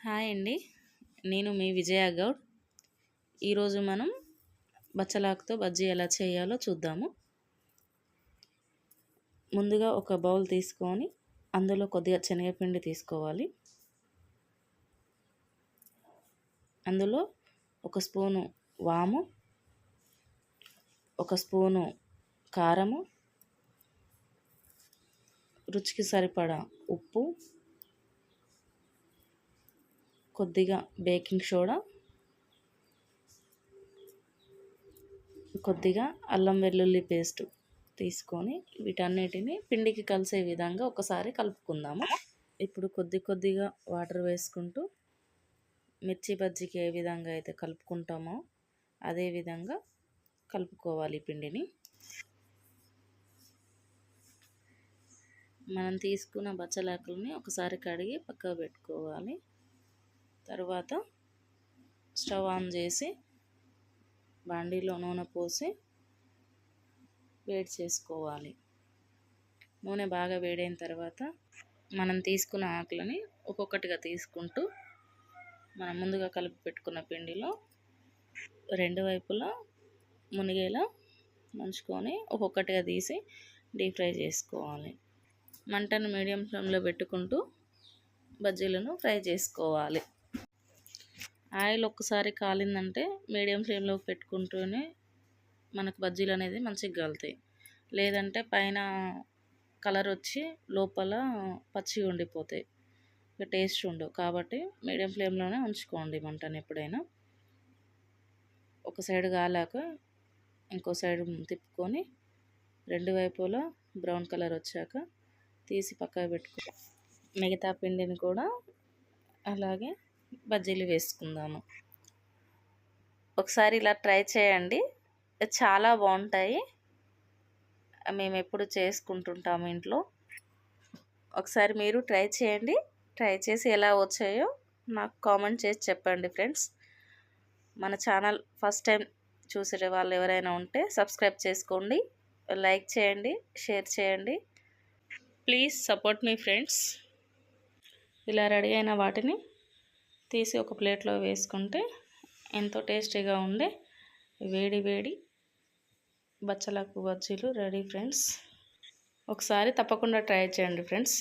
Hi అండి. నేను మీ విజయ గౌడ్. ఈరోజు మనం బచ్చలాకుతో బజ్జీ ఎలా చేయాలో చూద్దాము. ముందుగా ఒక బౌల్ తీసుకొని అందులో కొద్దిగా శనగపిండి తీసుకోవాలి. అందులో ఒక స్పూను వాము, ఒక స్పూను కారము, రుచికి సరిపడా ఉప్పు, కొద్దిగా బేకింగ్ సోడా, కొద్దిగా అల్లం వెల్లుల్లి పేస్ట్ తీసుకొని వీటన్నిటిని పిండికి కలిసే విధంగా ఒకసారి కలుపుకుందాము. ఇప్పుడు కొద్దిగా వాటర్ వేసుకుంటూ మిర్చి బజ్జీకి ఏ విధంగా అయితే కలుపుకుంటామో అదే విధంగా కలుపుకోవాలి పిండిని. మనం తీసుకున్న బచ్చలాకులని ఒకసారి కడిగి పక్కకు పెట్టుకోవాలి. తర్వాత స్టవ్ ఆన్ చేసి బాండీలో నూనె పోసి వేడి చేసుకోవాలి. నూనె బాగా వేడైన తర్వాత మనం తీసుకున్న ఆకులని ఒక్కొక్కటిగా తీసుకుంటూ మనం ముందుగా కలిపి పెట్టుకున్న పిండిలో రెండు వైపులా మునిగేలా ముంచుకొని ఒక్కొక్కటిగా తీసి డీప్ ఫ్రై చేసుకోవాలి. మంటను మీడియం ఫ్లేమ్లో పెట్టుకుంటూ బజ్జీలను ఫ్రై చేసుకోవాలి. ఆయిల్ ఒక్కసారి కాలిందంటే మీడియం ఫ్లేమ్లో పెట్టుకుంటూనే మనకు బజ్జీలు అనేది మంచిగా కాలుతాయి. లేదంటే పైన కలర్ వచ్చి లోపల పచ్చిగా ఉండిపోతాయి, టేస్ట్ ఉండవు. కాబట్టి మీడియం ఫ్లేమ్లోనే ఉంచుకోండి మంటను ఎప్పుడైనా. ఒక సైడ్ కాలాక ఇంకో సైడ్ తిప్పుకొని రెండు వైపులా బ్రౌన్ కలర్ వచ్చాక తీసి పక్కకు పెట్టుకో. మిగతా పిండిని కూడా అలాగే బజ్జీలు వేసుకుందాము. ఒకసారి ఇలా ట్రై చేయండి, చాలా బాగుంటాయి. మేము ఎప్పుడు చేసుకుంటుంటాము ఇంట్లో. ఒకసారి మీరు ట్రై చేయండి. ట్రై చేసి ఎలా వచ్చాయో నాకు కామెంట్ చేసి చెప్పండి ఫ్రెండ్స్. మన ఛానల్ ఫస్ట్ టైం చూసే వాళ్ళు ఎవరైనా ఉంటే సబ్స్క్రైబ్ చేసుకోండి, లైక్ చేయండి, షేర్ చేయండి. Please support me friends. ఇలా రెడీ అయిన వాటిని తీసి ఒక ప్లేట్లో వేసుకుంటే ఎంతో టేస్టీగా ఉండే వేడి వేడి బచ్చలాకు బజ్జీలు రెడీ ఫ్రెండ్స్. ఒకసారి తప్పకుండా ట్రై చేయండి ఫ్రెండ్స్.